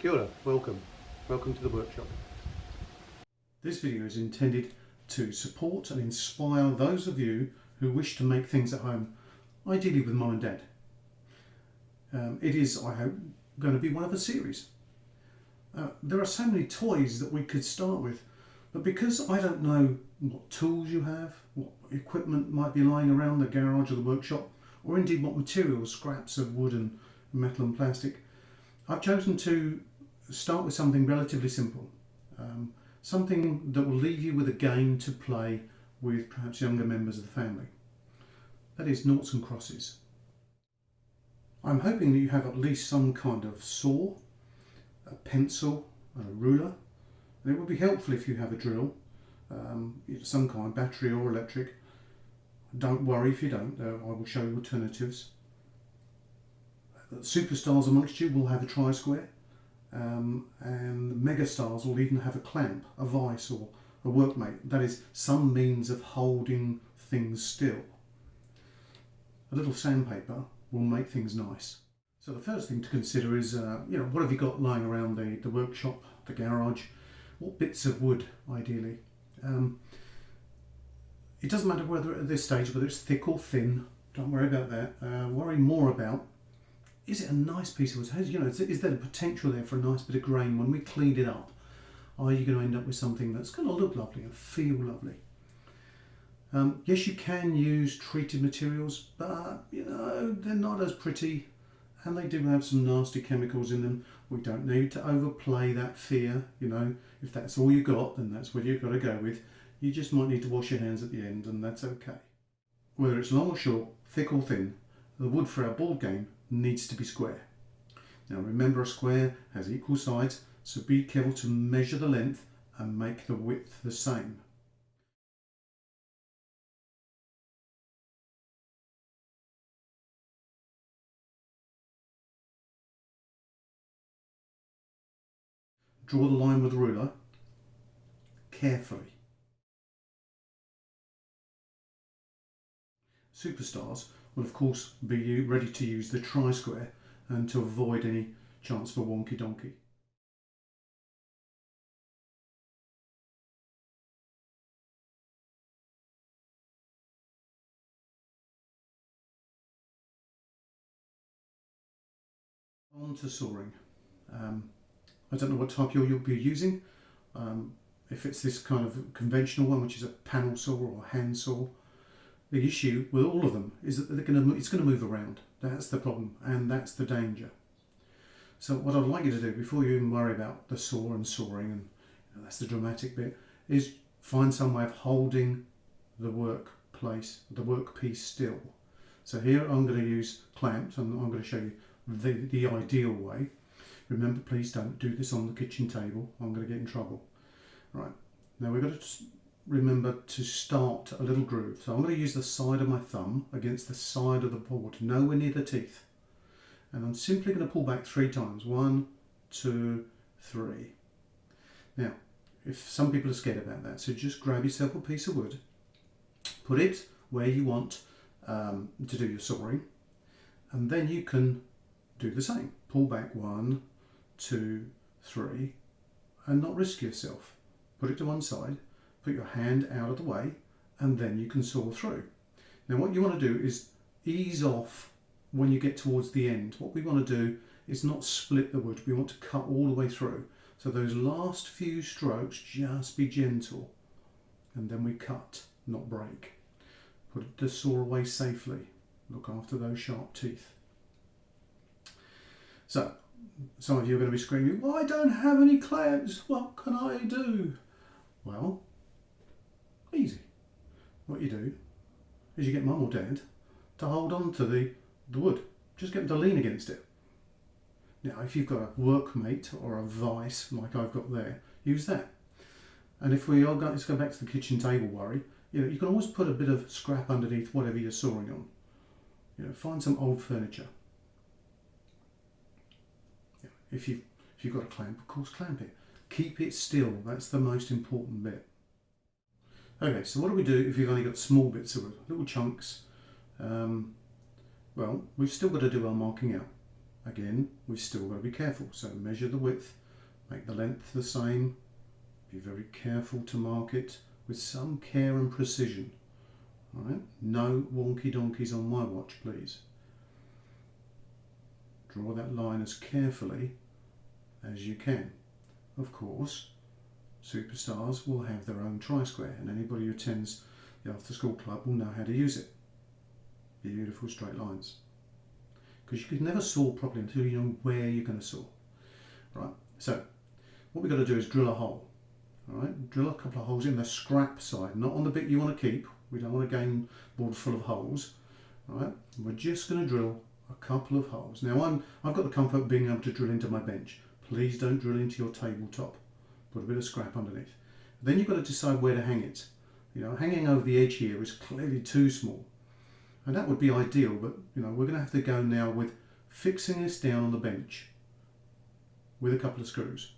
Kia ora, welcome to the workshop. This video is intended to support and inspire those of you who wish to make things at home, ideally with mum and dad. It is, I hope, going to be one of a series. There are so many toys that we could start with, but because I don't know what tools you have, what equipment might be lying around the garage or the workshop, or indeed what materials, scraps of wood and metal and plastic, I've chosen to start with something relatively simple. Something that will leave you with a game to play with perhaps younger members of the family. That is noughts and crosses. I'm hoping that you have at least some kind of saw, a pencil and a ruler, and it would be helpful if you have a drill, some kind, battery or electric. Don't worry if you don't, I will show you alternatives. Superstars amongst you will have a tri-square, and megastars will even have a clamp, a vice or a workmate. That is some means of holding things still. A little sandpaper will make things nice. So the first thing to consider is, what have you got lying around the workshop, the garage? What bits of wood, ideally? It doesn't matter whether at this stage, whether it's thick or thin. Don't worry about that. Worry more about, is it a nice piece of wood? Is there the potential there for a nice bit of grain when we clean it up? Are you going to end up with something that's going to look lovely and feel lovely? Yes, you can use treated materials, but they're not as pretty, and they do have some nasty chemicals in them. We don't need to overplay that fear. If that's all you got, then that's what you've got to go with. You just might need to wash your hands at the end, and that's okay. Whether it's long or short, thick or thin, the wood for our board game needs to be square. Now remember, a square has equal sides, so be careful to measure the length and make the width the same. Draw the line with the ruler carefully. Superstars will of course be ready to use the tri-square and to avoid any chance for wonky donkey. On to sawing. I don't know what type you'll be using. If it's this kind of conventional one, which is a panel saw or a hand saw, the issue with all of them is that it's going to move around. That's the problem, and that's the danger. So what I'd like you to do, before you even worry about the saw and sawing, and that's the dramatic bit, is find some way of holding the workpiece still. So here I'm going to use clamps, and I'm going to show you the ideal way. Remember, please don't do this on the kitchen table. I'm going to get in trouble. Right, now we've got to remember to start a little groove. So I'm going to use the side of my thumb against the side of the board, nowhere near the teeth. And I'm simply going to pull back 3 times. 1, 2, 3. Now, if some people are scared about that, so just grab yourself a piece of wood, put it where you want to do your sawing, and then you can do the same. Pull back 1, 2, 3, and not risk yourself. Put it to one side, put your hand out of the way, and then you can saw through. Now what you want to do is ease off when you get towards the end. What we want to do is not split the wood, we want to cut all the way through. So those last few strokes, just be gentle, and then we cut, not break. Put the saw away safely, look after those sharp teeth. So, some of you are going to be screaming, well, I don't have any clamps, what can I do? Well, easy. What you do is you get mum or dad to hold on to the wood. Just get them to lean against it. Now, if you've got a workmate or a vice like I've got there, use that. And if we are going, let's go back to the kitchen table worry, you can always put a bit of scrap underneath whatever you're sawing on. Find some old furniture. If you've got a clamp, of course clamp it. Keep it still, that's the most important bit. Okay, so what do we do if you've only got small bits of wood, little chunks? Well, we've still got to do our marking out. Again, we've still got to be careful. So measure the width, make the length the same. Be very careful to mark it with some care and precision. All right? No wonky donkeys on my watch, please. Draw that line as carefully as you can. Of course, superstars will have their own tri-square, and anybody who attends the after school club will know how to use it. Beautiful straight lines. Because you can never saw properly until you know where you're going to saw. Right, so what we've got to do is drill a hole. All right, drill a couple of holes in the scrap side, not on the bit you want to keep. We don't want a game board full of holes. All right, we're just going to drill a couple of holes. Now I've got the comfort of being able to drill into my bench. Please don't drill into your tabletop. Put a bit of scrap underneath. Then you've got to decide where to hang it. You know, hanging over the edge here is clearly too small. And that would be ideal, but you know, we're going to have to go now with fixing this down on the bench with a couple of screws.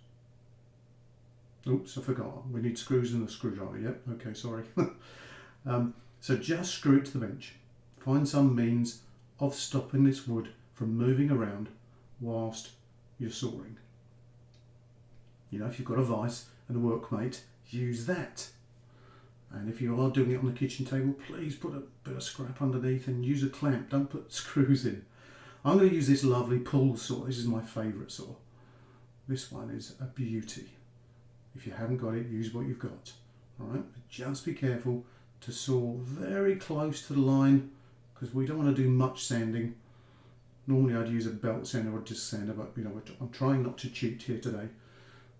Oops, I forgot. We need screws in the screwdriver. Yep, okay, sorry. So just screw it to the bench. Find some means of stopping this wood from moving around whilst you're sawing. You know, if you've got a vise and a workmate, use that. And if you are doing it on the kitchen table, please put a bit of scrap underneath and use a clamp. Don't put screws in. I'm going to use this lovely pull saw. This is my favourite saw. This one is a beauty. If you haven't got it, use what you've got. All right, but just be careful to saw very close to the line, because we don't want to do much sanding. Normally I'd use a belt sander or a disc sander, but you know, I'm trying not to cheat here today.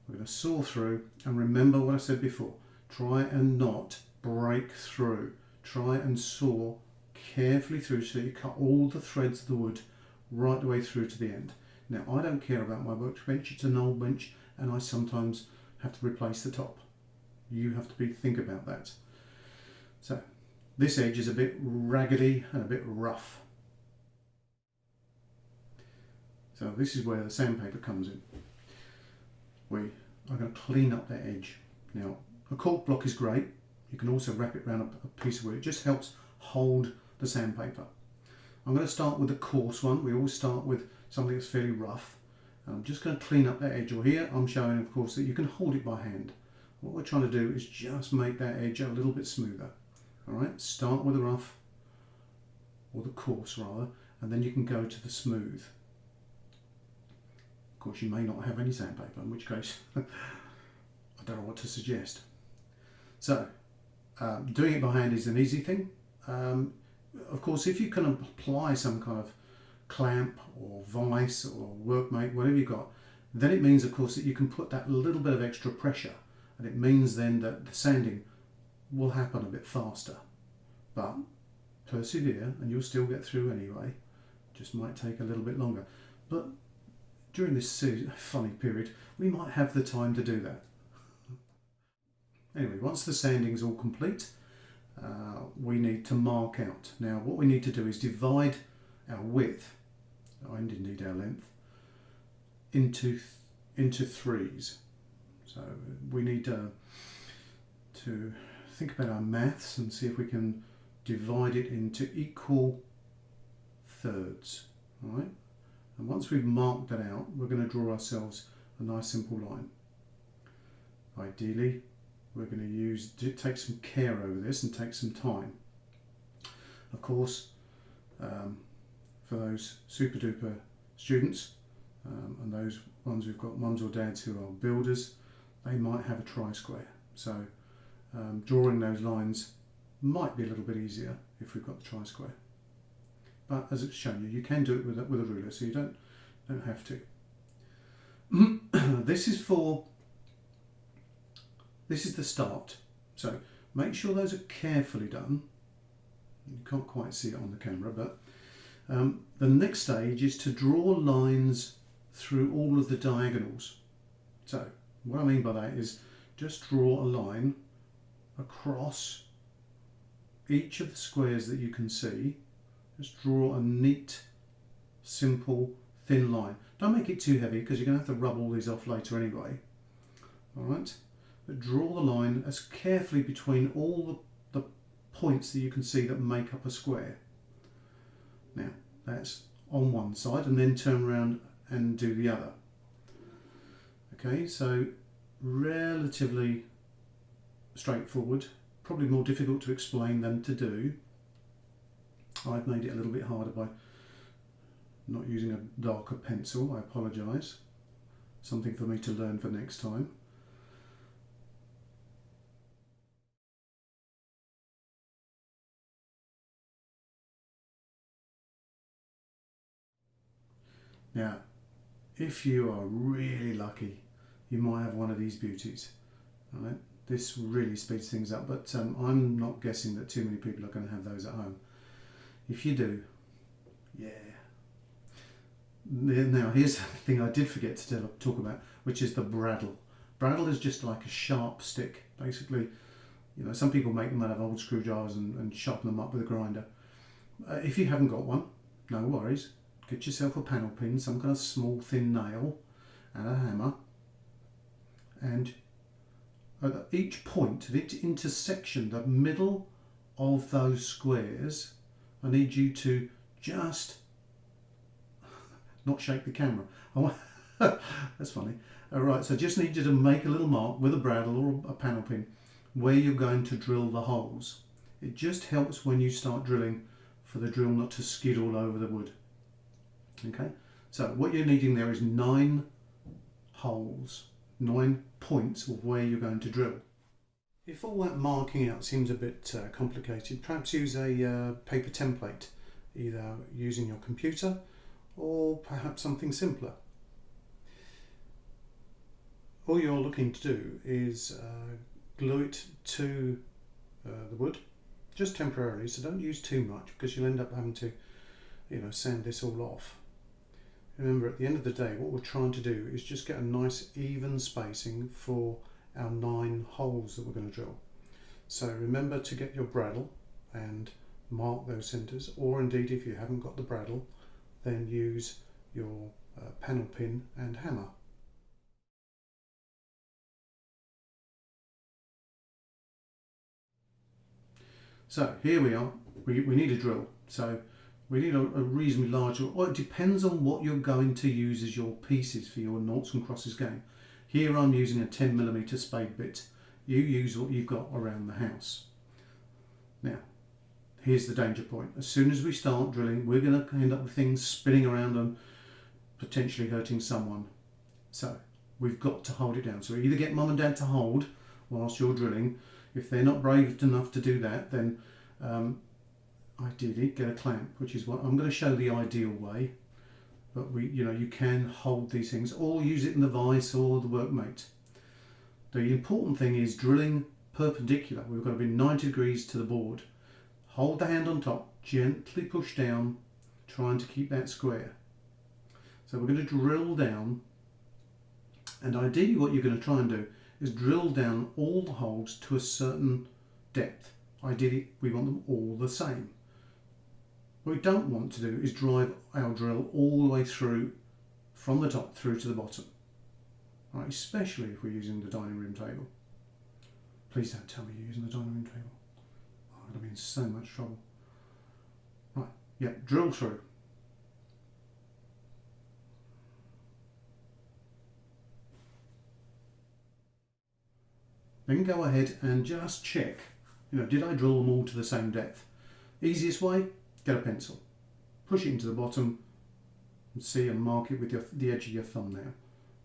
We're going to saw through, and remember what I said before. Try and not break through. Try and saw carefully through so you cut all the threads of the wood right the way through to the end. Now, I don't care about my workbench. It's an old bench, and I sometimes have to replace the top. You have to think about that. So this edge is a bit raggedy and a bit rough. So this is where the sandpaper comes in. We are going to clean up that edge. Now, a cork block is great. You can also wrap it around a piece of wood. It just helps hold the sandpaper. I'm going to start with the coarse one. We always start with something that's fairly rough. And I'm just going to clean up that edge. Well, here I'm showing, of course, that you can hold it by hand. What we're trying to do is just make that edge a little bit smoother. All right, start with the rough, or the coarse rather, and then you can go to the smooth. Of course, you may not have any sandpaper, in which case I don't know what to suggest. So, doing it by hand is an easy thing. Of course, if you can apply some kind of clamp or vise or workmate, whatever you've got, then it means, of course, that you can put that little bit of extra pressure, and it means then that the sanding will happen a bit faster. But persevere and you'll still get through anyway. Just might take a little bit longer. But during this funny period, we might have the time to do that. Anyway, once the sanding's all complete, we need to mark out. Now, what we need to do is divide our width, and indeed our length, into threes. So we need to think about our maths and see if we can divide it into equal thirds. All right? And once we've marked that out, we're going to draw ourselves a nice simple line. Ideally, we're going to take some care over this and take some time. Of course, for those super duper students and those ones who've got mums or dads who are builders, they might have a tri-square. So drawing those lines might be a little bit easier if we've got the tri-square. But as it's shown you, you can do it with a ruler, so you don't have to. This is the start. So make sure those are carefully done. You can't quite see it on the camera, but the next stage is to draw lines through all of the diagonals. So what I mean by that is just draw a line across each of the squares that you can see. Just draw a neat, simple, thin line. Don't make it too heavy because you're going to have to rub all these off later anyway. All right, but draw the line as carefully between all the points that you can see that make up a square. Now, that's on one side and then turn around and do the other. Okay, so relatively straightforward, probably more difficult to explain than to do. I've made it a little bit harder by not using a darker pencil, I apologise. Something for me to learn for next time. Now, if you are really lucky, you might have one of these beauties. Right? This really speeds things up, but I'm not guessing that too many people are going to have those at home. If you do, yeah. Now, here's the thing I did forget to talk about, which is the bradawl. Bradawl is just like a sharp stick. Basically, you know, some people make them out of old screwdrivers and sharpen them up with a grinder. If you haven't got one, no worries. Get yourself a panel pin, some kind of small thin nail and a hammer, and at each point, at each intersection, the middle of those squares, I need you to just not shake the camera. That's funny. Alright, so just need you to make a little mark with a bradawl or a panel pin where you're going to drill the holes. It just helps when you start drilling for the drill not to skid all over the wood. Okay, so what you're needing there is 9 holes, 9 points of where you're going to drill. If all that marking out seems a bit complicated, perhaps use a paper template, either using your computer or perhaps something simpler. All you're looking to do is glue it to the wood, just temporarily, so don't use too much because you'll end up having to, you know, sand this all off. Remember, at the end of the day, what we're trying to do is just get a nice even spacing for our 9 holes that we're going to drill. So remember to get your bradawl and mark those centres, or indeed if you haven't got the bradawl, then use your panel pin and hammer. So here we are, we need a drill. So we need a reasonably large, or it depends on what you're going to use as your pieces for your noughts and crosses game. Here I'm using a 10mm spade bit. You use what you've got around the house. Now, here's the danger point. As soon as we start drilling, we're going to end up with things spinning around and potentially hurting someone. So we've got to hold it down. So either get mum and dad to hold whilst you're drilling. If they're not brave enough to do that, then ideally get a clamp, which is what I'm going to show the ideal way. But you can hold these things or use it in the vise or the workmate. The important thing is drilling perpendicular. We've got to be 90 degrees to the board. Hold the hand on top, gently push down, trying to keep that square. So we're going to drill down, and ideally what you're going to try and do is drill down all the holes to a certain depth. Ideally we want them all the same. What we don't want to do is drive our drill all the way through, from the top through to the bottom. Right, especially if we're using the dining room table. Please don't tell me you're using the dining room table. Oh, I'm going to be in so much trouble. Right, yeah, drill through. Then go ahead and just check, did I drill them all to the same depth? Easiest way, get a pencil. Push it into the bottom and see and mark it with the edge of your thumbnail.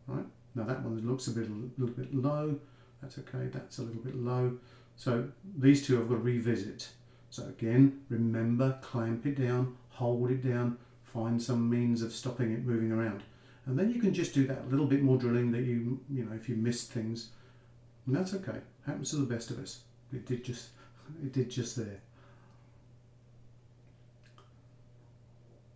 Right? Now that one looks a little bit low. That's okay, that's a little bit low. So these two I've got to revisit. So again, remember, clamp it down, hold it down, find some means of stopping it moving around. And then you can just do that a little bit more drilling that if you missed things. And that's okay. Happens to the best of us. It did just there.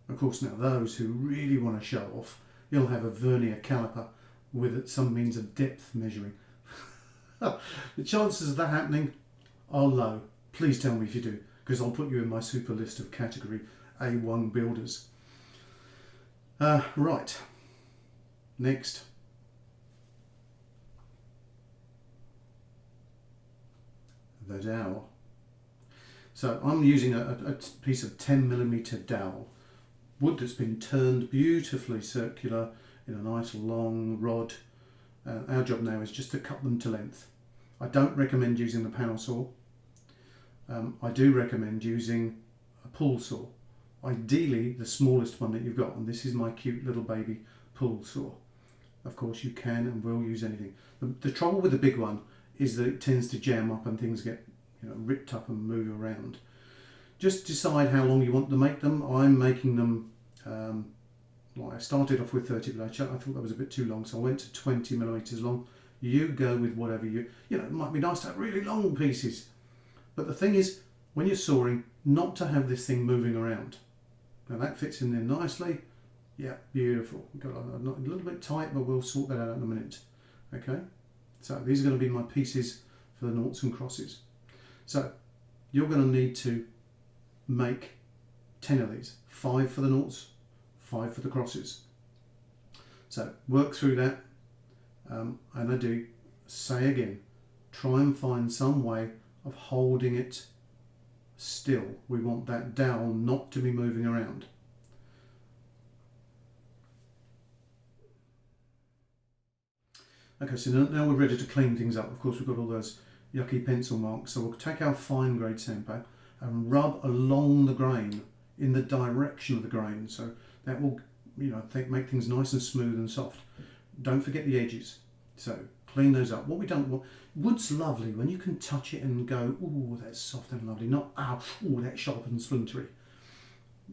Of course, now those who really want to show off, you'll have a vernier caliper with some means of depth measuring. The chances of that happening are low. Please tell me if you do, because I'll put you in my super list of category A1 builders. Right. Next. The dowel. So I'm using a piece of 10mm dowel. wood that's been turned beautifully circular in a nice long rod. Our job now is just to cut them to length. I don't recommend using the panel saw. I do recommend using a pull saw. Ideally the smallest one that you've got, and this is my cute little baby pull saw. Of course you can and will use anything. The trouble with the big one is that it tends to jam up and things get ripped up and move around. Just decide how long you want to make them. I'm making them, I started off with 30, but I thought that was a bit too long, so I went to 20 millimeters long. You go with whatever it might be nice to have really long pieces. But the thing is, when you're sawing, not to have this thing moving around. Now that fits in there nicely. Yeah, beautiful. We've got a little bit tight, but we'll sort that out in a minute. Okay, so these are going to be my pieces for the noughts and crosses. So you're going to need to make 10 of these, 5 for the noughts, 5 for the crosses. So work through that, and I do say again, try and find some way of holding it still. We want that dowel not to be moving around. Okay, so now we're ready to clean things up. Of course, we've got all those yucky pencil marks, so we'll take our fine grade sandpaper and rub along the grain in the direction of the grain, so that will make things nice and smooth and soft. Don't forget the edges, so clean those up. What we don't want, wood's lovely when you can touch it and go, ooh, that's soft and lovely, not ooh, that's sharp and splintery.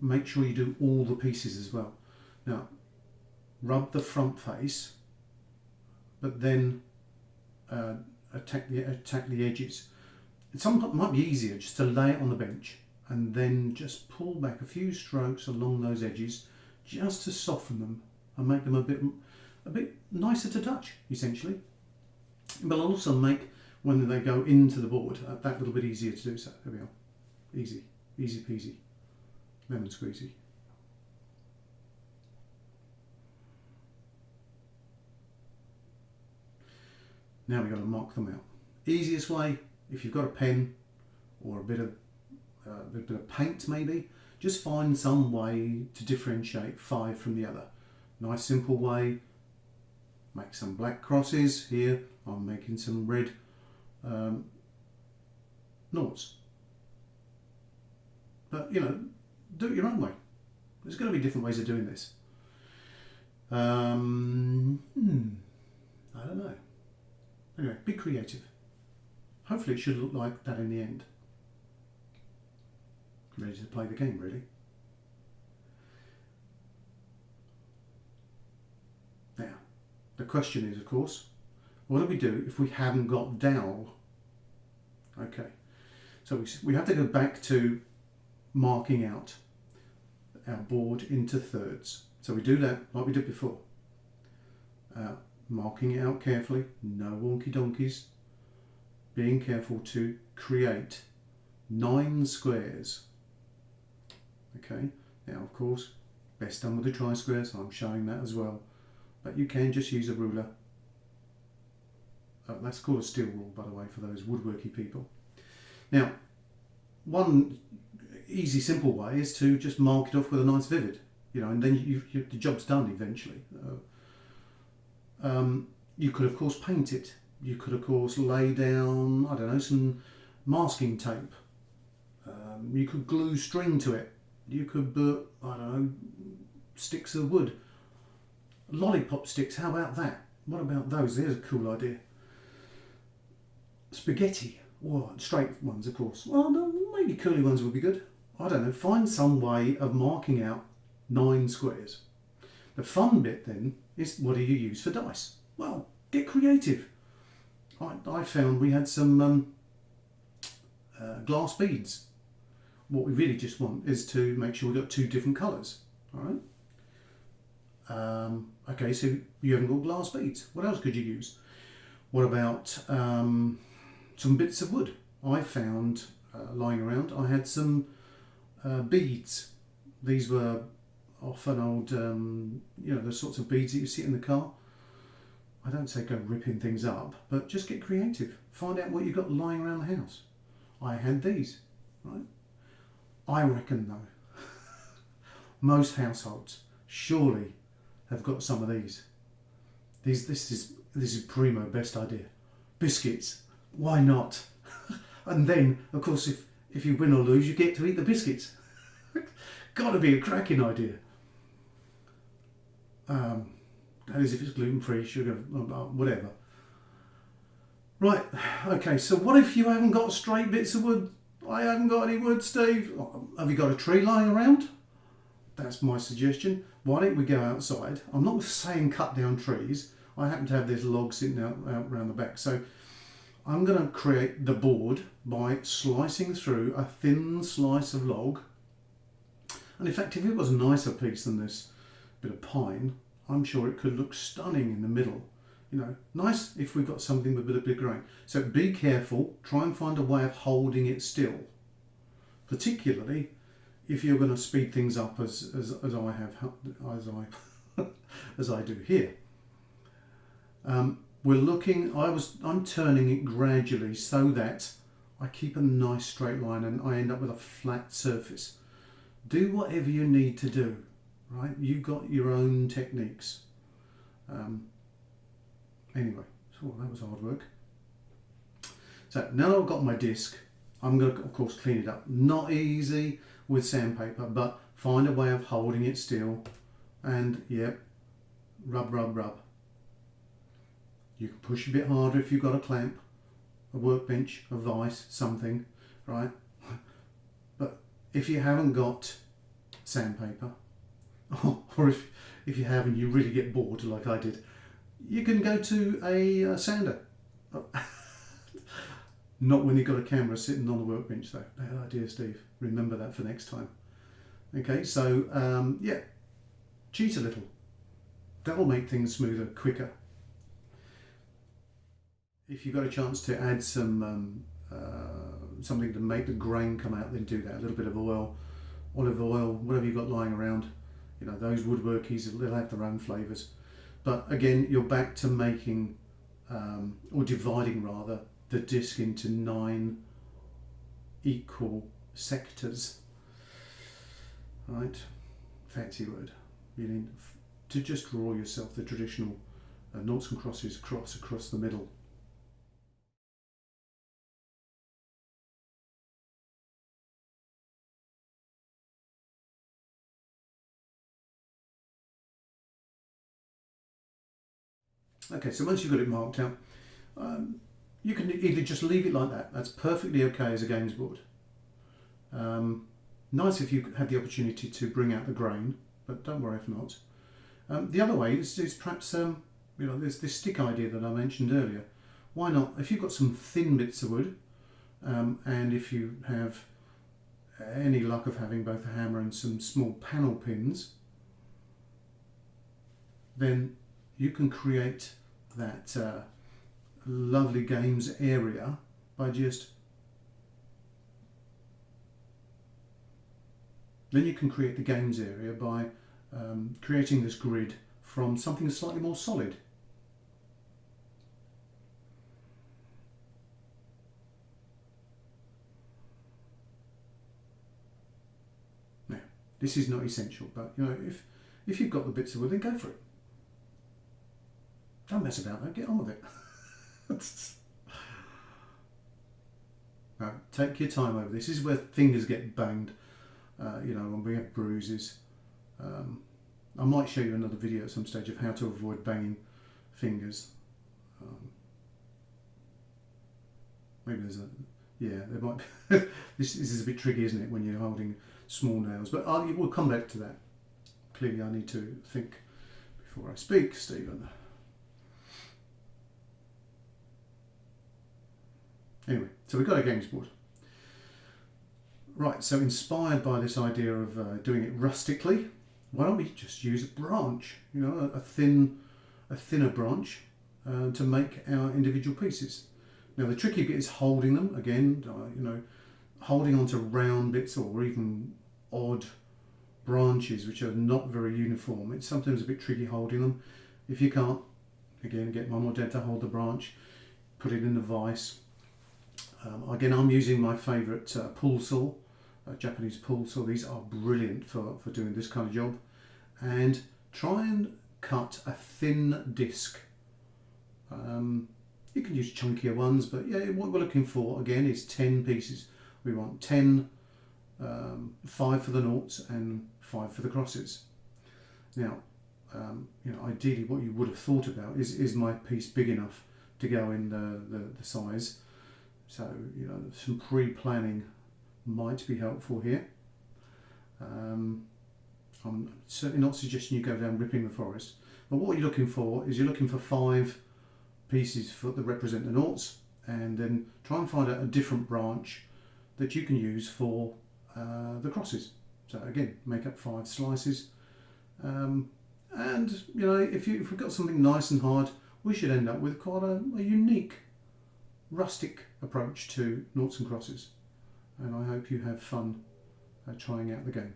Make sure you do all the pieces as well. Now rub the front face, but then attack the edges. It sometimes might be easier just to lay it on the bench and then just pull back a few strokes along those edges just to soften them and make them a bit nicer to touch, essentially. But also make, when they go into the board, that little bit easier to do so. There we are. Easy peasy, lemon squeezy. Now we've got to mark them out. Easiest way, if you've got a pen or a bit of paint maybe, just find some way to differentiate 5 from the other. Nice simple way. Make some black crosses. Here I'm making some red noughts. But do it your own way. There's going to be different ways of doing this. I don't know. Anyway, be creative. Hopefully it should look like that in the end. Ready to play the game, really. Now, the question is, of course, what do we do if we haven't got dowel? Okay, so we have to go back to marking out our board into thirds. So we do that like we did before. Marking it out carefully, no wonky donkeys. Being careful to create 9 squares. Okay, now of course, best done with a tri-square, so I'm showing that as well. But you can just use a ruler. That's called a steel rule, by the way, for those woodworky people. Now, one easy, simple way is to just mark it off with a nice vivid, and then the job's done eventually. You could, of course, paint it. You could, of course, lay down, I don't know, some masking tape. You could glue string to it. You could put, I don't know, sticks of wood. Lollipop sticks, how about that? What about those? There's a cool idea. Spaghetti, or straight ones, of course. Well, no, maybe curly ones would be good. I don't know, find some way of marking out 9 squares. The fun bit then is, what do you use for dice? Well, get creative. I found we had some glass beads. What we really just want is to make sure we've got 2 different colours. All right. Okay, so you haven't got glass beads. What else could you use? What about some bits of wood? I found lying around. I had some beads. These were often old, the sorts of beads that you see in the car. I don't say go ripping things up, but just get creative. Find out what you've got lying around the house. I had these, right? I reckon though, Most households surely have got some of these. This is primo, best idea. Biscuits, why not? And then, of course, if you win or lose, you get to eat the biscuits. Gotta be a cracking idea. That is if it's gluten-free, sugar, whatever. Right, okay, so what if you haven't got straight bits of wood? I haven't got any wood, Steve. Have you got a tree lying around? That's my suggestion. Why don't we go outside? I'm not saying cut down trees. I happen to have this log sitting out around the back. So I'm going to create the board by slicing through a thin slice of log. And in fact, if it was a nicer piece than this bit of pine, I'm sure it could look stunning in the middle. You know, nice if we've got something with a bit of grain. So be careful, try and find a way of holding it still. Particularly if you're going to speed things up as I do here. We're looking, I'm turning it gradually so that I keep a nice straight line and I end up with a flat surface. Do whatever you need to do, right? You've got your own techniques. Anyway, so that was hard work. So now that I've got my disc, I'm going to, of course, clean it up. Not easy with sandpaper, but find a way of holding it still. And, yep, rub, rub, rub. You can push a bit harder if you've got a clamp, a workbench, a vise, something, right? But if you haven't got sandpaper, or if you have and you really get bored like I did, you can go to a sander. Not when you've got a camera sitting on the workbench though. Bad idea, Steve. Remember that for next time. Okay, so yeah, cheat a little. That'll make things smoother, quicker. If you've got a chance to add some something to make the grain come out, then do that. A little bit of oil, olive oil, whatever you've got lying around. You know, those woodworkies, they'll have their own flavours. But again, you're back to making, or dividing rather, the disc into 9 equal sectors. Right? Fancy word. You need to just draw yourself the traditional noughts and crosses across the middle. Okay, so once you've got it marked out, you can either just leave it like that. That's perfectly okay as a games board. Nice if you had the opportunity to bring out the grain, but don't worry if not. The other way is perhaps, you know, there's this stick idea that I mentioned earlier. Why not, if you've got some thin bits of wood, and if you have any luck of having both a hammer and some small panel pins, then you can create that lovely games area by just... Then you can create the games area by creating this grid from something slightly more solid. Now, this is not essential, but you know, if you've got the bits of wood, then go for it. Don't mess about though, get on with it. Now, take your time over this. This is where fingers get banged, you know, when we have bruises. I might show you another video at some stage of how to avoid banging fingers. Maybe there's a, yeah, there might be. This is a bit tricky, isn't it, when you're holding small nails, but we'll come back to that. Clearly I need to think before I speak, Stephen. Anyway, so we've got a games board. Right, so inspired by this idea of doing it rustically, why don't we just use a branch, you know, a thinner branch to make our individual pieces. Now the tricky bit is holding them, again, you know, holding onto round bits or even odd branches which are not very uniform. It's sometimes a bit tricky holding them. If you can't, again, get mum or dad to hold the branch, put it in the vise. Again, I'm using my favourite pull saw. Japanese pull saw. These are brilliant for doing this kind of job. And try and cut a thin disc. You can use chunkier ones, but yeah, what we're looking for again is 10 pieces. We want 10, 5 for the noughts and 5 for the crosses. Now, you know, ideally what you would have thought about is my piece big enough to go in the size? So, you know, some pre-planning might be helpful here. I'm certainly not suggesting you go down ripping the forest, but what you're looking for is you're looking for 5 pieces that represent the noughts, and then try and find out a different branch that you can use for the crosses. So again, make up 5 slices, and you know, if we've got something nice and hard, we should end up with quite a unique rustic approach to noughts and crosses, and I hope you have fun trying out the game.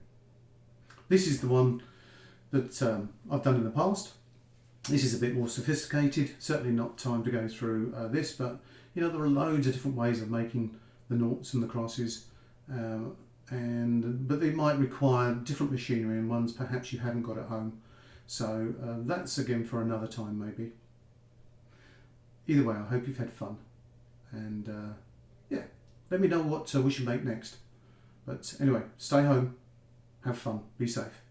This is the one that I've done in the past. This is a bit more sophisticated, certainly not time to go through this, but you know, there are loads of different ways of making the noughts and the crosses, but they might require different machinery and ones perhaps you haven't got at home. So that's again for another time maybe. Either way, I hope you've had fun, and yeah, let me know what we should make next. But anyway, stay home, have fun, be safe.